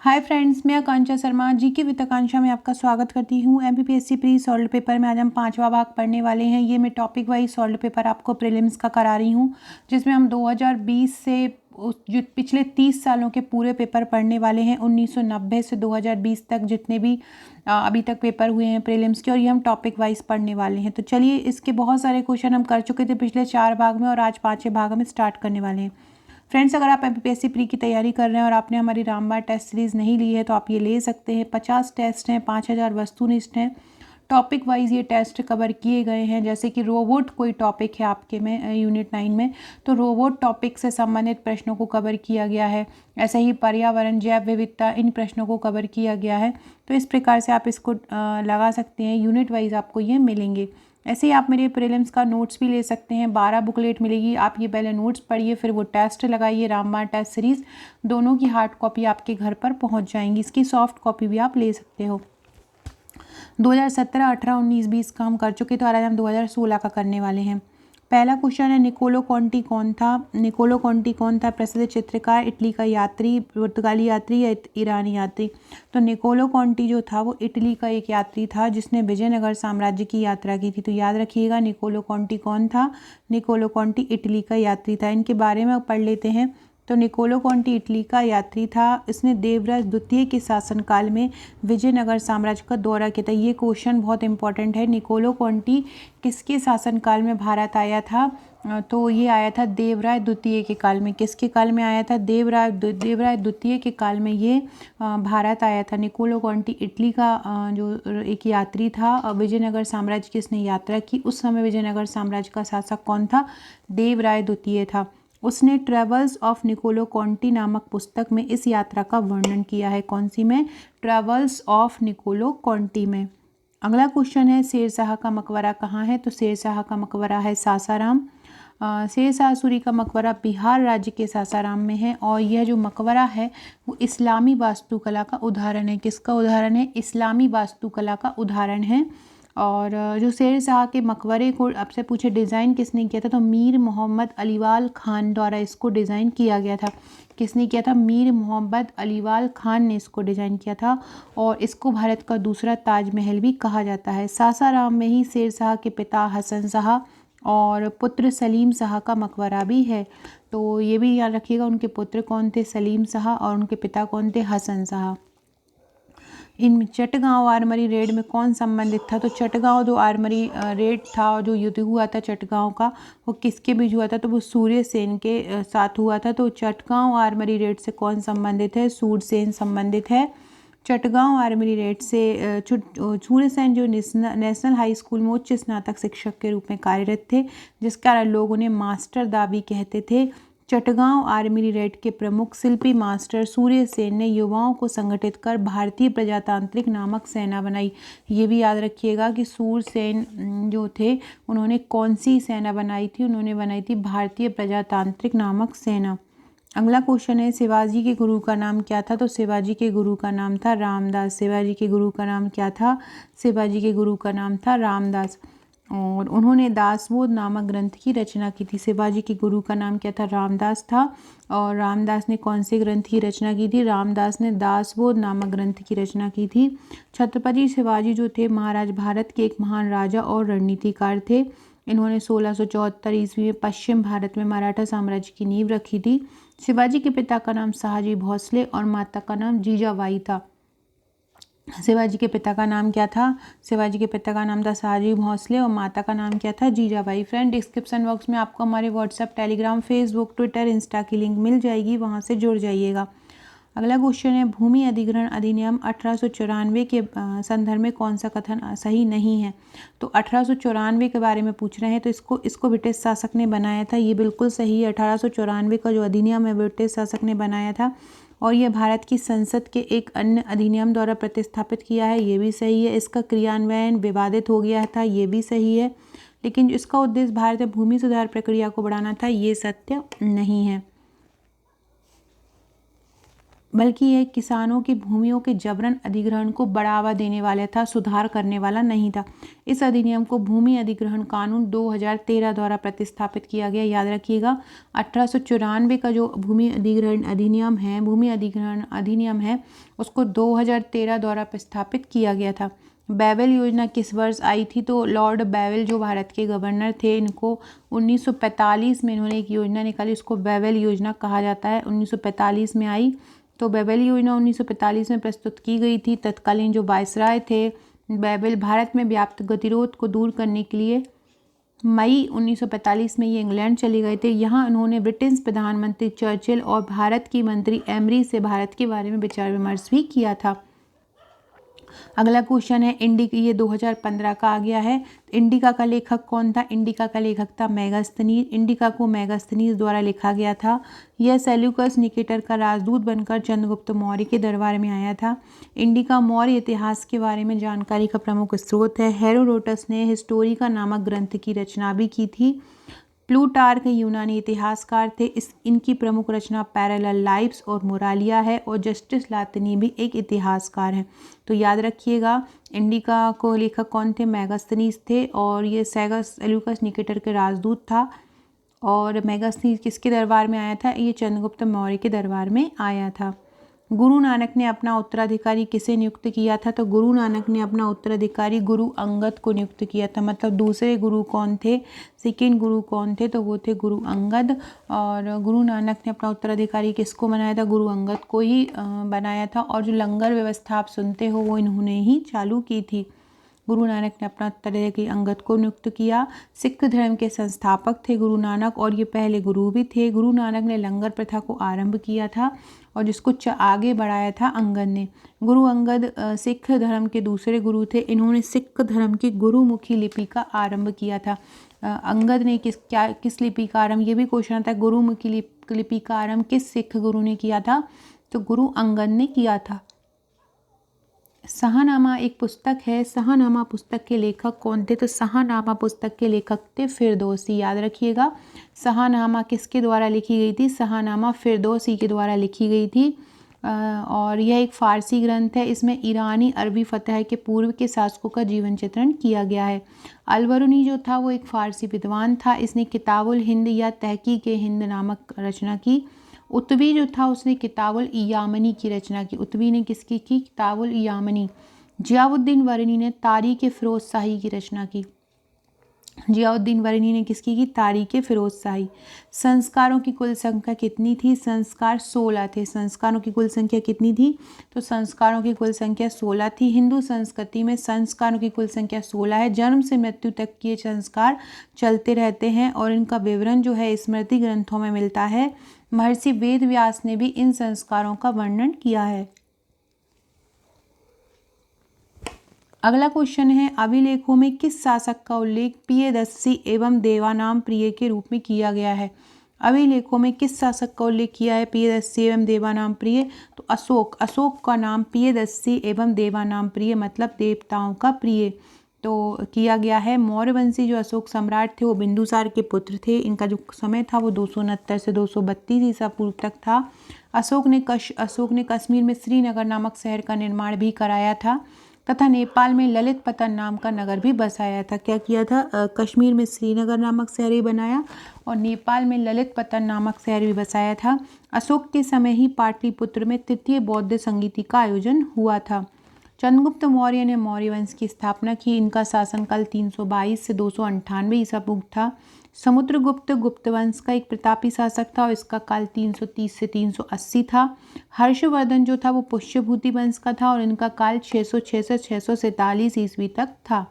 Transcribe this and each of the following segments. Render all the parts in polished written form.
Hi friends, मैं आकांक्षा Sharma GK with आकांक्षा में आपका स्वागत करती हूँ। एमपीपीएससी प्री सॉल्व पेपर में आज हम 5वां भाग पढ़ने वाले हैं। ये मैं टॉपिक वाइज सॉल्व पेपर आपको प्रीलिम्स का करा रही हूँ, जिसमें हम 2020 से जो पिछले 30 सालों के पूरे पेपर पढ़ने वाले हैं। 1990 से 2020 तक जितने भी अभी तक पेपर हुए हैं प्रीलिम्स के, और ये हम टॉपिक वाइज पढ़ने वाले हैं। तो चलिए, इसके बहुत सारे क्वेश्चन हम कर चुके थे पिछले 4 भाग में, और आज 5वें भाग में स्टार्ट करने वाले हैं। फ्रेंड्स, अगर आप एमपीपीएससी प्री की तैयारी कर रहे हैं और आपने हमारी रामबाण टेस्ट सीरीज़ नहीं ली है तो आप ये ले सकते हैं। 50 टेस्ट हैं, 5000 वस्तुनिष्ठ हैं। टॉपिक वाइज ये टेस्ट कवर किए गए हैं। जैसे कि रोबोट कोई टॉपिक है आपके में यूनिट 9 में, तो रोबोट टॉपिक से संबंधित प्रश्नों को कवर किया गया है। ऐसे ही पर्यावरण, जैव विविधता, इन प्रश्नों को कवर किया गया है। तो इस प्रकार से आप इसको लगा सकते हैं। यूनिट वाइज आपको ये मिलेंगे। ऐसे ही आप मेरे प्रीलिम्स का नोट्स भी ले सकते हैं। 12 बुकलेट मिलेगी। आप ये पहले नोट्स पढ़िए, फिर वो टेस्ट लगाइए। रामबाण टेस्ट सीरीज़ दोनों की हार्ड कॉपी आपके घर पर पहुंच जाएंगी। इसकी सॉफ्ट कॉपी भी आप ले सकते हो। 2017, 18, 19, 20 का हम कर चुके, तो आज हम 2016 का करने वाले हैं। पहला क्वेश्चन है, निकोलो कॉन्टी कौन था? निकोलो कॉन्टी कौन था? प्रसिद्ध चित्रकार, इटली का यात्री, पुर्तगाली यात्री या ईरानी यात्री? तो निकोलो कॉन्टी जो था वो इटली का एक यात्री था जिसने विजयनगर साम्राज्य की यात्रा की थी। तो याद रखिएगा, निकोलो कॉन्टी कौन था? निकोलो कॉन्टी इटली का यात्री था। इनके बारे में पढ़ लेते हैं। तो निकोलो कॉन्टी इटली का यात्री था। इसने देवराज द्वितीय के शासनकाल में विजयनगर साम्राज्य का दौरा किया था। ये क्वेश्चन बहुत इंपॉर्टेंट है। निकोलो कॉन्टी किसके शासनकाल में भारत आया था? तो ये आया था देवराय द्वितीय के काल में। किसके काल में आया था? देवराय द्वितीय के काल में ये भारत आया था। निकोलो कॉन्टी इटली का जो एक यात्री था। विजयनगर साम्राज्य की इसने यात्रा की। उस समय विजयनगर साम्राज्य का शासक कौन था? देवराय द्वितीय था। उसने ट्रेवल्स ऑफ निकोलो कॉन्टी नामक पुस्तक में इस यात्रा का वर्णन किया है। कौन सी में? ट्रेवल्स ऑफ निकोलो कॉन्टी में। अगला क्वेश्चन है, शेरशाह का मकबरा कहाँ है? तो शेरशाह का मकबरा है सासाराम। शेरशाह सूरी का मकबरा बिहार राज्य के सासाराम में है, और यह जो मकबरा है वो इस्लामी वास्तुकला का उदाहरण है। किसका उदाहरण है? इस्लामी वास्तुकला का उदाहरण है। और जो शेरशाह के मकबरे को आपसे पूछे डिज़ाइन किसने किया था, तो मीर मोहम्मद अलीवाल खान द्वारा इसको डिज़ाइन किया गया था। किसने किया था? मीर मोहम्मद अलीवाल खान ने इसको डिज़ाइन किया था। और इसको भारत का दूसरा ताजमहल भी कहा जाता है। सासाराम में ही शेरशाह के पिता हसन शाह और पुत्र सलीम शाह का मकबरा भी है। तो ये भी याद रखिएगा, उनके पुत्र कौन थे? सलीम शाह, और उनके पिता कौन थे? हसन शाह। इन चटगांव आर्मरी रेड में कौन संबंधित था? तो चटगांव जो आर्मरी रेड था और जो युद्ध हुआ था चटगांव का, वो किसके बीच हुआ था? तो वो सूर्यसेन के साथ हुआ था। तो चटगांव आर्मरी रेड से कौन संबंधित है? सूर्यसेन संबंधित है। चटगांव आर्मरी रेड से सूर्यसेन जो नेशनल हाई स्कूल में उच्च स्नातक शिक्षक के रूप में कार्यरत थे, जिस कारण लोग उन्हें मास्टर दावी कहते थे। चटगांव आर्मरी रेड के प्रमुख शिल्पी मास्टर सूर्यसेन ने युवाओं को संगठित कर भारतीय प्रजातांत्रिक नामक सेना बनाई। ये भी याद रखिएगा कि सूर्यसेन जो थे उन्होंने कौन सी सेना बनाई थी? उन्होंने बनाई थी भारतीय प्रजातांत्रिक नामक सेना। अगला क्वेश्चन है, शिवाजी के गुरु का नाम क्या था? तो शिवाजी के गुरु का नाम था रामदास। शिवाजी के गुरु का नाम क्या था? शिवाजी के गुरु का नाम था रामदास। और उन्होंने दासबोध नामक ग्रंथ की रचना की थी। शिवाजी के गुरु का नाम क्या था? रामदास था। और रामदास ने कौन से ग्रंथ की रचना की थी? रामदास ने दासबोध नामक ग्रंथ की रचना की थी। छत्रपति शिवाजी जो थे महाराज भारत के एक महान राजा और रणनीतिकार थे। इन्होंने 1674 ईस्वी में पश्चिम भारत में मराठा साम्राज्य की नींव रखी थी। शिवाजी के पिता का नाम शाहजी भोसले और माता का नाम जीजाबाई था। शिवाजी के पिता का नाम क्या था? शिवाजी के पिता का नाम था शाहजी भोसले और माता का नाम क्या था? जीजाबाई। फ्रेंड, डिस्क्रिप्शन बॉक्स में आपको हमारे WhatsApp, Telegram, Facebook, Twitter, Insta की लिंक मिल जाएगी, वहां से जुड़ जाइएगा। अगला क्वेश्चन है, भूमि अधिग्रहण अधिनियम 1894 के संदर्भ में कौन सा कथन सही नहीं है? तो 1894 के बारे में पूछ रहे हैं, तो इसको ब्रिटिश शासक ने बनाया था। ये बिल्कुल सही है। 1894 का जो अधिनियम है ब्रिटिश शासक ने बनाया था, और यह भारत की संसद के एक अन्य अधिनियम द्वारा प्रतिस्थापित किया है। ये भी सही है। इसका क्रियान्वयन विवादित हो गया था। ये भी सही है। लेकिन इसका उद्देश्य भारत में भूमि सुधार प्रक्रिया को बढ़ाना था। ये सत्य नहीं है। बल्कि यह किसानों की भूमियों के जबरन अधिग्रहण को बढ़ावा देने वाला था, सुधार करने वाला नहीं था। इस अधिनियम को भूमि अधिग्रहण कानून 2013 द्वारा प्रतिस्थापित किया गया। याद रखिएगा, 1894 का जो भूमि अधिग्रहण अधिनियम है उसको 2013 द्वारा प्रतिस्थापित किया गया था। बेवेल योजना किस वर्ष आई थी? तो लॉर्ड बेवेल जो भारत के गवर्नर थे, इनको 1945 में इन्होंने एक योजना निकाली, उसको बेवेल योजना कहा जाता है। 1945 में आई, तो बेवेल योजना 1945 में प्रस्तुत की गई थी। तत्कालीन जो वायसराय थे बेवेल, भारत में व्याप्त गतिरोध को दूर करने के लिए मई 1945 में ये इंग्लैंड चले गए थे। यहाँ उन्होंने ब्रिटिश प्रधानमंत्री चर्चिल और भारत की मंत्री एमरी से भारत के बारे में विचार विमर्श भी किया था। अगला क्वेश्चन है इंडिका, ये 2015 का आ गया है। इंडिका का लेखक कौन था? इंडिका का लेखक था मेगास्थनीज। इंडिका को मेगास्थनीज द्वारा लिखा गया था। यह सेल्यूकस निकेटर का राजदूत बनकर चंद्रगुप्त मौर्य के दरबार में आया था। इंडिका मौर्य इतिहास के बारे में जानकारी का प्रमुख स्रोत है। हेरोडोटस ने हिस्टोरिका नामक ग्रंथ की रचना भी की थी। प्लूटार्क यूनानी इतिहासकार थे। इनकी प्रमुख रचना पैरेलल लाइव्स और मोरालिया है। और जस्टिस लातनी भी एक इतिहासकार हैं। तो याद रखिएगा, इंडिका को लेखक कौन थे? मेगास्थनीज थे। और ये सेल्यूकस निकेटर के राजदूत था। और मेगास्थनीज किसके दरबार में आया था? ये चंद्रगुप्त मौर्य के दरबार में आया था। गुरु नानक ने अपना उत्तराधिकारी किसे नियुक्त किया था? तो गुरु नानक ने अपना उत्तराधिकारी गुरु अंगद को नियुक्त किया था। मतलब दूसरे गुरु कौन थे? सेकेंड गुरु कौन थे? तो वो थे गुरु अंगद। और गुरु नानक ने अपना उत्तराधिकारी किसको बनाया था? गुरु अंगद को ही बनाया था। और जो लंगर व्यवस्था आप सुनते हो वो इन्होंने ही चालू की थी। गुरु नानक ने अपना उत्तराधिकारी अंगद को नियुक्त किया। सिख धर्म के संस्थापक थे गुरु नानक, और ये पहले गुरु भी थे। गुरु नानक ने लंगर प्रथा को आरंभ किया था और जिसको आगे बढ़ाया था अंगद ने। गुरु अंगद सिख धर्म के दूसरे गुरु थे। इन्होंने सिख धर्म की गुरुमुखी लिपि का आरंभ किया था। अंगद ने किस लिपि का आरंभ, ये भी क्वेश्चन आता है। गुरुमुखी लिपि का आरंभ किस सिख गुरु ने किया था? तो गुरु अंगद ने किया था। शाहनामा एक पुस्तक है। शाहनामा पुस्तक के लेखक कौन थे? तो शाहनामा पुस्तक के लेखक थे फिरदौसी। याद रखिएगा, शाहनामा किसके द्वारा लिखी गई थी? शाहनामा फिरदौसी के द्वारा लिखी गई थी। और यह एक फ़ारसी ग्रंथ है। इसमें ईरानी अरबी फतह के पूर्व के शासकों का जीवन चित्रण किया गया है। अलबरूनी जो था वो एक फ़ारसी विद्वान था। इसने किताबुल हिंद या तहकीक हिंद नामक रचना की। उत्वी जो था उसने किताबुल यामनी की रचना की। उत्वी ने किसकी की? किताबुल यामनी। जियाउद्दीन वरनी ने तारीख फिरोज शाही की रचना की। जियाउद्दीन वरनी ने किसकी की? तारीख फिरोज शाही। संस्कारों की कुल संख्या कितनी थी? संस्कार 16 थे। संस्कारों की कुल संख्या कितनी थी? तो संस्कारों की कुल संख्या 16 थी। हिंदू संस्कृति में संस्कारों की कुल संख्या 16 है। जन्म से मृत्यु तक के संस्कार चलते रहते हैं और इनका विवरण जो है स्मृति ग्रंथों में मिलता है। महर्षि वेद व्यास ने भी इन संस्कारों का वर्णन किया है। अगला क्वेश्चन है, अभिलेखों में किस शासक का उल्लेख प्रियदर्शी एवं देवानाम प्रिय के रूप में किया गया है? अभिलेखों में किस शासक का उल्लेख किया है प्रियदर्शी एवं देवानाम प्रिय? तो अशोक। अशोक का नाम प्रियदर्शी एवं देवानाम प्रिय मतलब देवताओं का प्रिय तो किया गया है। मौर्यवंशी जो अशोक सम्राट थे वो बिंदुसार के पुत्र थे। इनका जो समय था वो 269 से 232 ईसा पूर्व तक था। अशोक ने कश्मीर में श्रीनगर नामक शहर का निर्माण भी कराया था तथा नेपाल में ललित पतन नाम का नगर भी बसाया था। क्या किया था? कश्मीर में श्रीनगर नामक शहर ही बनाया और नेपाल में ललित पतन नामक शहर भी बसाया था। अशोक के समय ही पाटलिपुत्र में तृतीय बौद्ध संगीति का आयोजन हुआ था। चंद्रगुप्त मौर्य ने मौर्य वंश की स्थापना की। इनका शासनकाल 322 से 298 ईसा पूर्व था। समुद्रगुप्त गुप्त वंश का एक प्रतापी शासक था और इसका काल 330 से 380 था। हर्षवर्धन जो था वो पुष्यभूति वंश का था और इनका काल 606 से 647 ईस्वी तक था।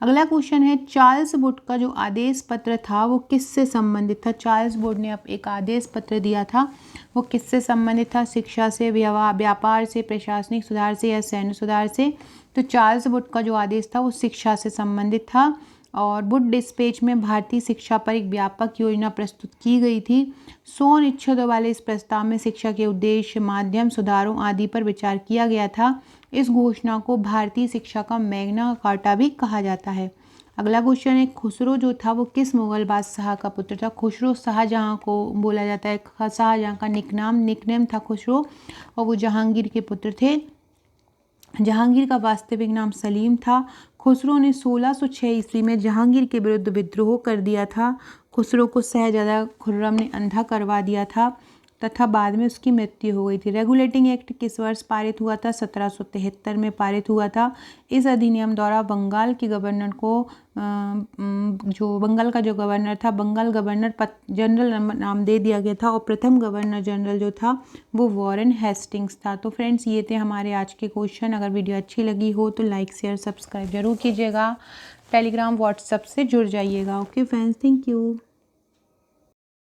अगला क्वेश्चन है, चार्ल्स वुड का जो आदेश पत्र था वो किससे संबंधित था? चार्ल्स वुड ने एक आदेश पत्र दिया था, वो किससे संबंधित था? शिक्षा से, व्यापार से, प्रशासनिक सुधार से या सैन्य सुधार से? तो चार्ल्स वुड का जो आदेश था वो शिक्षा से संबंधित था। और वुड डिस्पैच में भारतीय शिक्षा पर एक व्यापक योजना प्रस्तुत की गई थी। 100 अनुच्छेदों वाले इस प्रस्ताव में शिक्षा के उद्देश्य, माध्यम, सुधारों आदि पर विचार किया गया था। इस घोषणा को भारतीय शिक्षा का मैग्ना कार्टा भी कहा जाता है। अगला क्वेश्चन है, खुसरो जो था वो किस मुगल बादशाह का पुत्र था? खुसरो शाहजहाँ को बोला जाता है, शाहजहाँ का निकनेम था खुसरो, और वो जहांगीर के पुत्र थे। जहांगीर का वास्तविक नाम सलीम था। खुसरो ने 1606 ईस्वी में जहांगीर के विरुद्ध विद्रोह कर दिया था। खुसरो को शहजादा खुर्रम ने अंधा करवा दिया था तथा बाद में उसकी मृत्यु हो गई थी। रेगुलेटिंग एक्ट किस वर्ष पारित हुआ था? 1773 में पारित हुआ था। इस अधिनियम द्वारा बंगाल के गवर्नर को जो बंगाल का जो गवर्नर था, बंगाल गवर्नर जनरल नाम दे दिया गया था, और प्रथम गवर्नर जनरल जो था वो वॉरेन हेस्टिंग्स था। तो फ्रेंड्स, ये थे हमारे आज के क्वेश्चन। अगर वीडियो अच्छी लगी हो तो लाइक शेयर सब्सक्राइब जरूर कीजिएगा। टेलीग्राम व्हाट्सएप से जुड़ जाइएगा। Okay friends, thank you.